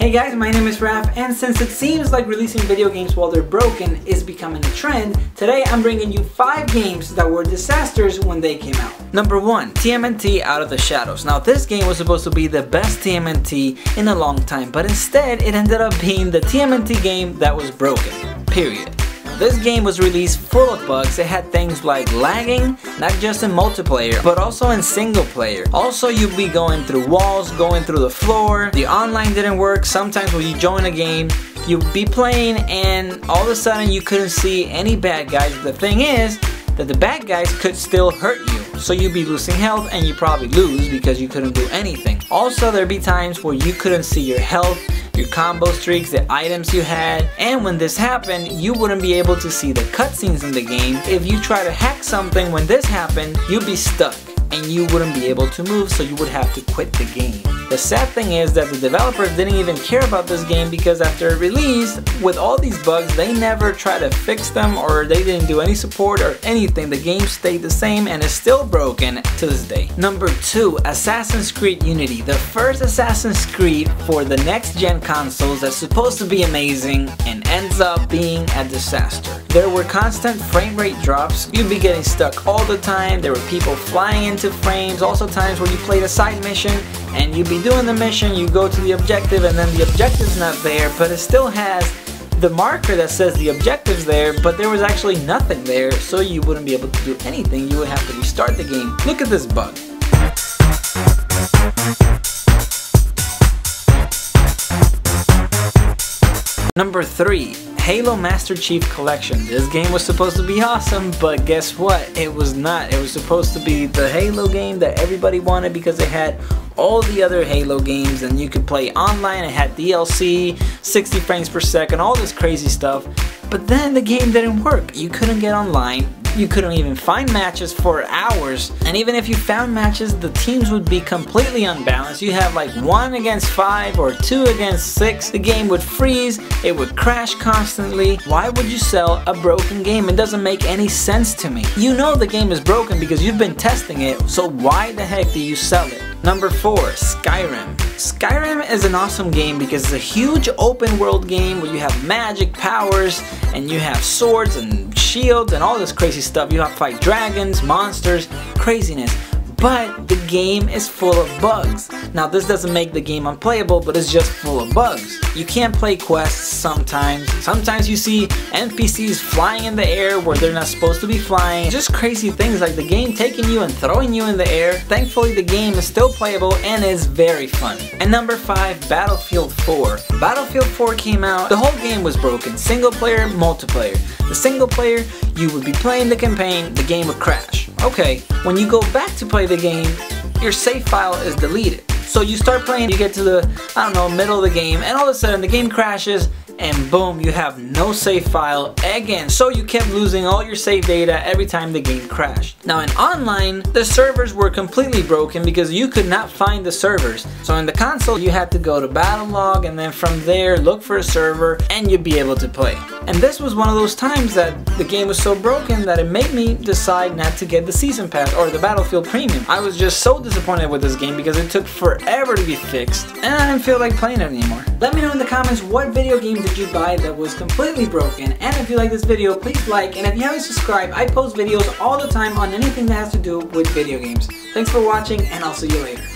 Hey guys, my name is Raf, and since it seems like releasing video games while they're broken is becoming a trend, today I'm bringing you 5 games that were disasters when they came out. Number 1, TMNT Out of the Shadows. Now this game was supposed to be the best TMNT in a long time, but instead it ended up being the TMNT game that was broken. Period. This game was released full of bugs. It had things like lagging, not just in multiplayer, but also in single player. Also, you'd be going through walls, going through the floor. The online didn't work. Sometimes when you join a game, you'd be playing and all of a sudden you couldn't see any bad guys. The thing is that the bad guys could still hurt you. So you'd be losing health and you probably lose because you couldn't do anything. Also, there'd be times where you couldn't see your health, your combo streaks, the items you had, and when this happened, you wouldn't be able to see the cutscenes in the game. If you try to hack something when this happened, you'd be stuck and you wouldn't be able to move, so you would have to quit the game. The sad thing is that the developers didn't even care about this game because after it released, with all these bugs, they never tried to fix them or they didn't do any support or anything. The game stayed the same and is still broken to this day. Number 2, Assassin's Creed Unity. The first Assassin's Creed for the next gen consoles that's supposed to be amazing and ends up being a disaster. There were constant frame rate drops, you'd be getting stuck all the time, there were people flying into frames, also times where you played a side mission and you'd be doing the mission, you go to the objective and then the objective's not there, but it still has the marker that says the objective's there, but there was actually nothing there, so you wouldn't be able to do anything. You would have to restart the game. Look at this bug. Number 3, Halo Master Chief Collection. This game was supposed to be awesome, but guess what? It was not. It was supposed to be the Halo game that everybody wanted because it had all the other Halo games and you could play online. It had DLC, 60 frames per second, all this crazy stuff. But then the game didn't work. You couldn't get online. You couldn't even find matches for hours, and even if you found matches, the teams would be completely unbalanced. You have like 1 against 5 or 2 against 6. The game would freeze, it would crash constantly. Why would you sell a broken game? It doesn't make any sense to me. You know the game is broken because you've been testing it, so why the heck do you sell it? Number 4, Skyrim. Skyrim is an awesome game because it's a huge open world game where you have magic powers and you have swords and shields and all this crazy stuff. You have to fight dragons, monsters, craziness. But the game is full of bugs. Now this doesn't make the game unplayable, but it's just full of bugs. You can't play quests sometimes. Sometimes you see NPCs flying in the air where they're not supposed to be flying. Just crazy things like the game taking you and throwing you in the air. Thankfully the game is still playable and is very fun. And number 5, Battlefield 4. Battlefield 4 came out, the whole game was broken. Single player, multiplayer. The single player, you would be playing the campaign, the game would crash. Okay, when you go back to play the game, your save file is deleted. So you start playing, you get to the, I don't know, middle of the game, and all of a sudden the game crashes, and boom, you have no save file again. So you kept losing all your save data every time the game crashed. Now in online, the servers were completely broken because you could not find the servers. So in the console, you had to go to battle log and then from there look for a server and you'd be able to play. And this was one of those times that the game was so broken that it made me decide not to get the season pass or the Battlefield Premium. I was just so disappointed with this game because it took forever to be fixed and I didn't feel like playing it anymore. Let me know in the comments what video game did you buy that was completely broken, and if you like this video, please like, and if you haven't subscribed, I post videos all the time on anything that has to do with video games. Thanks for watching, and I'll see you later.